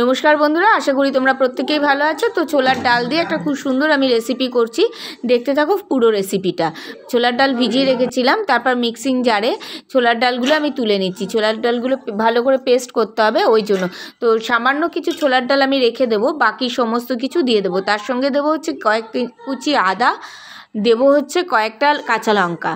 নমস্কার বন্ধুরা, আশা করি তোমরা প্রত্যেকেই ভালো আছো। তো ছোলার ডাল দিয়ে একটা খুব সুন্দর আমি রেসিপি করছি, দেখতে থাকো পুরো রেসিপিটা। ছোলার ডাল ভিজিয়ে রেখেছিলাম, তারপর মিক্সিং জারে ছোলার ডালগুলো আমি তুলে নিচ্ছি। ছোলার ডালগুলো ভালো করে পেস্ট করতে হবে, ওই জন্য তো সামান্য কিছু ছোলার ডাল আমি রেখে দেবো, বাকি সমস্ত কিছু দিয়ে দেবো। তার সঙ্গে দেবো হচ্ছে কয়েক কুচি আদা, দেবো হচ্ছে কয়েকটা কাঁচা লঙ্কা।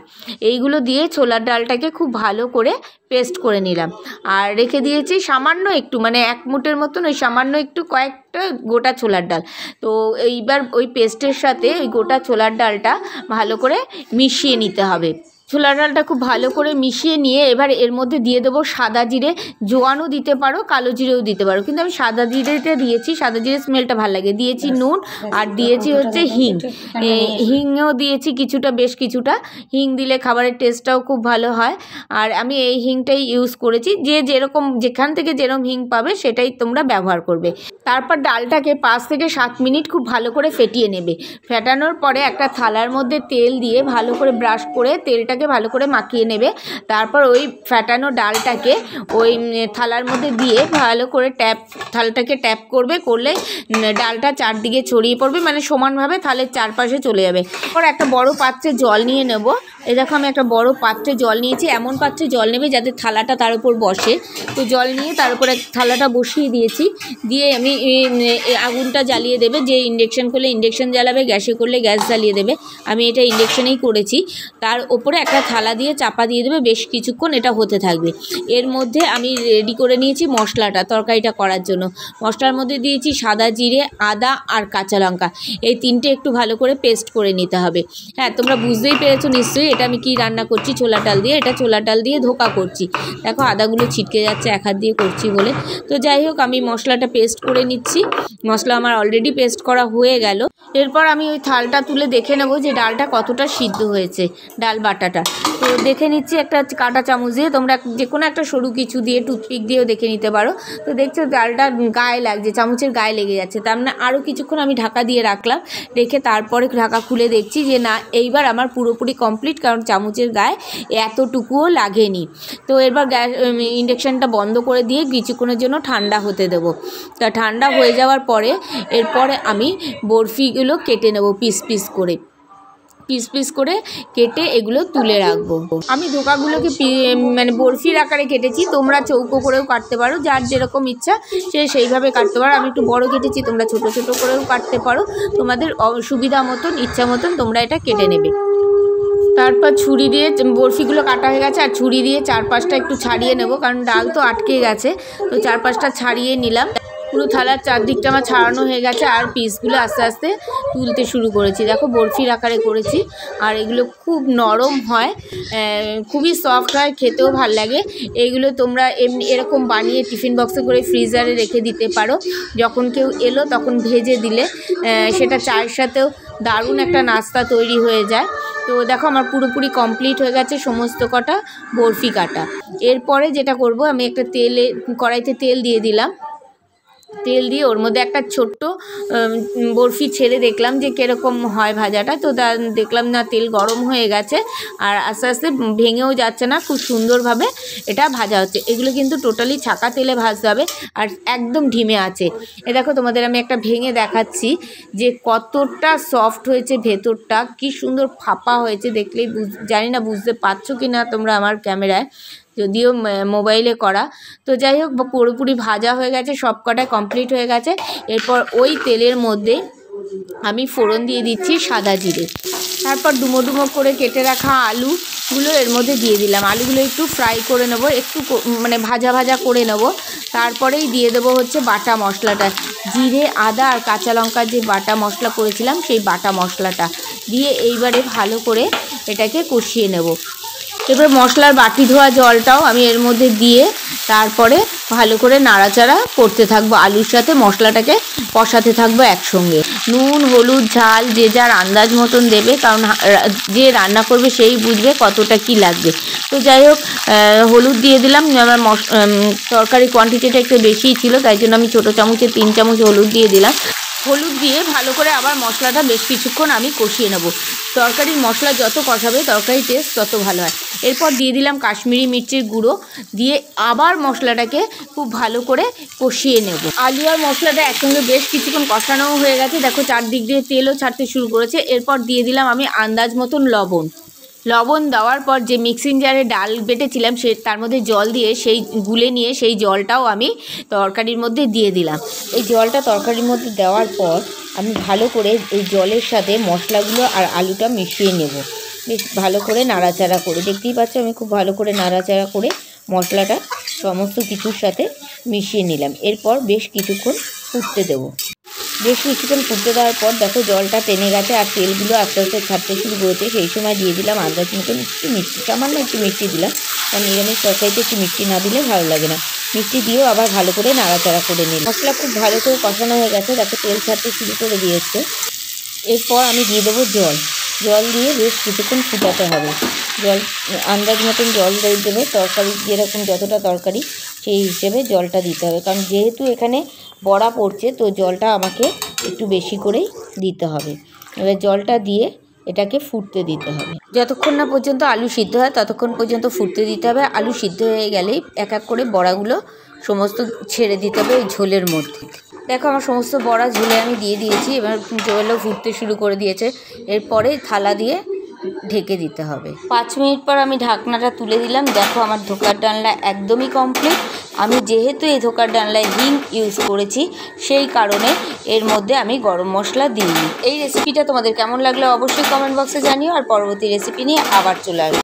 এইগুলো দিয়ে ছোলার ডালটাকে খুব ভালো করে পেস্ট করে নিলাম। আর রেখে দিয়েছি সামান্য একটু, মানে এক মুঠের মতন, ওই সামান্য একটু কয়েকটা গোটা ছোলার ডাল। তো এইবার ওই পেস্টের সাথে ওই গোটা ছোলার ডালটা ভালো করে মিশিয়ে নিতে হবে। ছোলার ডালটা খুব ভালো করে মিশিয়ে নিয়ে এবার এর মধ্যে দিয়ে দেবো সাদা জিরে। জোয়ানও দিতে পারো, কালো জিরেও দিতে পারো, কিন্তু আমি সাদা জিরেটা দিয়েছি, সাদা জিরে স্মেলটা ভালো লাগে। দিয়েছি নুন, আর দিয়েছি হচ্ছে হিং। হিংও দিয়েছি কিছুটা, বেশ কিছুটা। হিং দিলে খাবারের টেস্টটাও খুব ভালো হয়, আর আমি এই হিংটাই ইউজ করেছি। যে যেরকম যেখান থেকে যেরকম হিং পাবে সেটাই তোমরা ব্যবহার করবে। তারপর ডালটাকে 5 থেকে 7 মিনিট খুব ভালো করে ফেটিয়ে নেবে। ফেটানোর পরে একটা থালার মধ্যে তেল দিয়ে ভালো করে ব্রাশ করে তেলটাকে ভালো করে মাখিয়ে নেবে। তারপর ওই ফেটানো ডালটাকে ওই থালার মধ্যে দিয়ে ভালো করে থালাটাকে ট্যাপ করবে, করলে ডালটা চারদিকে ছড়িয়ে পড়বে, মানে সমানভাবে থালের চারপাশে চলে যাবে। তারপর একটা বড় পাত্রে জল নিয়ে নেব। এই দেখো আমি একটা বড় পাত্রে জল নিয়েছি। এমন পাত্রে জল নেবে যাতে থালাটা তার উপর বসে। তো জল নিয়ে তার উপরে থালাটা বসিয়ে দিয়েছি, দিয়ে আমি আগুনটা জ্বালিয়ে দেবে। যে ইন্ডাকশান করলে ইন্ডাকশান জ্বালাবে, গ্যাসে করলে গ্যাস জ্বালিয়ে দেবে। আমি এটা ইন্ডাকশানেই করেছি। তার ওপরে একটা থালা দিয়ে চাপা দিয়ে দেবে, বেশ কিছুক্ষণ এটা হতে থাকবে। এর মধ্যে আমি রেডি করে নিয়েছি মশলাটা, তরকারিটা করার জন্য। মশলার মধ্যে দিয়েছি সাদা জিরে, আদা আর কাঁচা লঙ্কা। এই তিনটে একটু ভালো করে পেস্ট করে নিতে হবে। হ্যাঁ, তোমরা বুঝতেই পেরেছো নিশ্চয়ই এটা আমি কি রান্না করছি। ছোলার ডাল দিয়ে, এটা ছোলার ডাল দিয়ে ধোকা করছি। দেখো আদাগুলো ছিটকে যাচ্ছে এক হাত দিয়ে করছি বলে। তো যাই হোক, আমি মশলাটা পেস্ট করে নিচ্ছি। মশলা আমার অলরেডি পেস্ট করা হয়ে গেল। এরপর আমি ওই থালটা তুলে দেখে নেব যে ডালটা কতটা সিদ্ধ হয়েছে, ডাল বাটাটা। তো দেখে নিচ্ছি একটা কাঁটা চামচ দিয়ে, তোমরা যে কোনো একটা সরু কিছু দিয়ে, টুথপিক দিয়েও দেখে নিতে পারো। তো দেখছো ডালটা গায়ে লাগছে, চামচের গায়ে লেগে যাচ্ছে। তার মানে আরও কিছুক্ষণ আমি ঢাকা দিয়ে রাখলাম। রেখে তারপরে ঢাকা খুলে দেখছি যে না, এইবার আমার পুরোপুরি কমপ্লিট, কারণ চামচের গায়ে এতটুকুও লাগেনি। তো এবার ইন্ডাকশানটা বন্ধ করে দিয়ে কিছুক্ষণের জন্য ঠান্ডা হতে দেবো। তা ঠান্ডা হয়ে যাওয়ার পরে এরপরে আমি বরফিগুলো কেটে নেব পিস পিস করে। পিস পিস করে কেটে এগুলো তুলে রাখবো। আমি ধোকাগুলোকে মানে বরফির আকারে কেটেছি, তোমরা চৌকো করেও কাটতে পারো, যার যেরকম ইচ্ছা সে সেইভাবে কাটতে পারো। আমি একটু বড় কেটেছি, তোমরা ছোট ছোট করেও কাটতে পারো। তোমাদের সুবিধা মতন, ইচ্ছা মতন তোমরা এটা কেটে নেবে। তারপর ছুরি দিয়ে বরফিগুলো কাটা হয়ে গেছে, আর ছুরি দিয়ে চারপাশটা একটু ছাড়িয়ে নেব, কারণ ডাল তো আটকে গেছে। তো চারপাশটা ছাড়িয়ে নিলাম। পুরো থালার চারদিকটা আমার ছাড়ানো হয়ে গেছে, আর পিসগুলো আস্তে আস্তে তুলতে শুরু করেছি। দেখো বরফির আকারে করেছি, আর এগুলো খুব নরম হয়, খুবই সফট হয়, খেতেও ভাল লাগে। এইগুলো তোমরা এমনি এরকম বানিয়ে টিফিন বক্সে করে ফ্রিজারে রেখে দিতে পারো। যখন কেউ এলো তখন ভেজে দিলে সেটা চায়ের সাথেও দারুণ একটা নাস্তা তৈরি হয়ে যায়। তো দেখো আমার পুরোপুরি কমপ্লিট হয়ে গেছে সমস্ত কটা বরফি কাটা। এরপরে যেটা করব, আমি একটা কড়াইতে তেল দিয়ে দিলাম। তেল দিয়ে ওর মধ্যে একটা ছোট্ট বরফি ছেড়ে দেখলাম যে কীরকম হয় ভাজাটা। তো দেখলাম না, তেল গরম হয়ে গেছে, আর আস্তে আস্তে ভেঙেও যাচ্ছে না, খুব সুন্দরভাবে এটা ভাজা হচ্ছে। এগুলো কিন্তু টোটালি ছাকা তেলে ভাজতে হবে, আর একদম ঢিমে আছে। এ দেখো তোমাদের আমি একটা ভেঙে দেখাচ্ছি যে কতটা সফট হয়েছে, ভেতরটা কি সুন্দর ফাঁপা হয়েছে। দেখলেই জানি না বুঝতে পারছো কি না তোমরা আমার ক্যামেরায়, যদিও মোবাইলে করা। তো যাই হোক, পুরোপুরি ভাজা হয়ে গেছে, সব কটাই কমপ্লিট হয়ে গেছে। এরপর ওই তেলের মধ্যে আমি ফোড়ন দিয়ে দিচ্ছি সাদা জিরে। তারপর ডুমো ডুমো করে কেটে রাখা আলুগুলো এর মধ্যে দিয়ে দিলাম। আলুগুলো একটু ফ্রাই করে নেবো, একটু মানে ভাজা ভাজা করে নেব। তারপরেই দিয়ে দেবো হচ্ছে বাটা মশলাটা, জিরে, আদা আর কাঁচা লঙ্কার যে বাটা মশলা করেছিলাম সেই বাটা মশলাটা দিয়ে এইবারে ভালো করে এটাকে কষিয়ে নেব। এবার মশলার বাটি ধোয়া জলটাও আমি এর মধ্যে দিয়ে তারপরে ভালো করে নাড়াচাড়া করতে থাকবো, আলুর সাথে মশলাটাকে কষাতে থাকবো একসঙ্গে। নুন, হলুদ, ঝাল যে যার আন্দাজ মতন দেবে, কারণ যে রান্না করবে সেই বুঝবে কতটা কি লাগবে। তো যাই হোক, হলুদ দিয়ে দিলাম। আমার তরকারি কোয়ান্টিটিটা একটু বেশিই ছিল, তাই জন্য আমি ছোটো চামচে 3 চামচ হলুদ দিয়ে দিলাম। হলুদ দিয়ে ভালো করে আবার মশলাটা বেশ কিছুক্ষণ আমি কষিয়ে নেব। তরকারির মশলা যত কষাবে তরকারির টেস্ট তত ভালো হয়। এরপর দিয়ে দিলাম কাশ্মীরি মির্চির গুঁড়ো, দিয়ে আবার মশলাটাকে খুব ভালো করে কষিয়ে নেব। আলু আর মশলাটা একসঙ্গে বেশ কিছুক্ষণ কষানোও হয়ে গেছে, দেখো চারদিক দিয়ে তেলও ছাড়তে শুরু করেছে। এরপর দিয়ে দিলাম আমি আন্দাজ মতন লবণ দেওয়ার পর যে মিক্সিং জারে ডাল বেটেছিলাম তার মধ্যে জল দিয়ে সেই গুলে নিয়ে সেই জলটাও আমি তরকারির মধ্যে দিয়ে দিলাম। এই জলটা তরকারির মধ্যে দেওয়ার পর আমি ভালো করে এই জলের সাথে মশলাগুলো আর আলুটা মিশিয়ে নেব, বেশ ভালো করে নাড়াচাড়া করে। দেখতেই পাচ্ছ আমি খুব ভালো করে নাড়াচাড়া করে মশলাটা সমস্ত কিছুর সাথে মিশিয়ে নিলাম। এরপর বেশ কিছুক্ষণ ফুটতে দেবো। বেশ কিছুক্ষণ ফুটতে দেওয়ার পর দেখো জলটা টেনে গেছে আর তেলগুলো আস্তে আস্তে ছাড়তে শুরু করেছে। সেই সময় দিয়ে দিলাম আন্দাজ মতন একটু মিষ্টি, সামান্য একটু মিষ্টি দিলাম, কারণ নিরামিষ তরকারিতে একটু মিষ্টি না দিলে ভালো লাগে না। মিষ্টি দিয়েও আবার ভালো করে নাড়াচাড়া করে নিলাম। মশলা খুব ভালো করে কষানো হয়ে গেছে, দেখো তেল ছাড়তে শুরু করে দিয়েছে। এরপর আমি দিয়ে দেবো জল দিয়ে বেশ কিছুক্ষণ ফুটাতে হবে। জল আন্দাজ মতন জল দেবে, তরকারি যেরকম যতটা তরকারি সেই হিসেবে জলটা দিতে হবে, কারণ যেহেতু এখানে বড়া পড়ছে তো জলটা আমাকে একটু বেশি করেই দিতে হবে। এবার জলটা দিয়ে এটাকে ফুটতে দিতে হবে। যতক্ষণ না পর্যন্ত আলু সিদ্ধ হয় ততক্ষণ পর্যন্ত ফুটতে দিতে হবে। আলু সিদ্ধ হয়ে গেলেই এক এক করে বড়াগুলো সমস্ত ছেড়ে দিতে হবে এই ঝোলের মধ্যে। দেখো আমার সমস্ত বড়া ঝোলে আমি দিয়ে দিয়েছি, এবার ঝোলও ফুটতে শুরু করে দিয়েছে। এরপরে থালা দিয়ে ঢেকে দিতে হবে। 5 মিনিট পর আমি ঢাকনাটা তুলে দিলাম। দেখো আমার ধোকার ডালনা একদমই কমপ্লিট। আমি যেহেতু এই ধোকার ডালনায় হিং ইউজ করেছি সেই কারণে এর মধ্যে আমি গরম মশলা দিইনি। এই রেসিপিটা তোমাদের কেমন লাগলো অবশ্যই কমেন্ট বক্সে জানিও, আর পরবর্তী রেসিপি নিয়ে আবার চলে আসবো।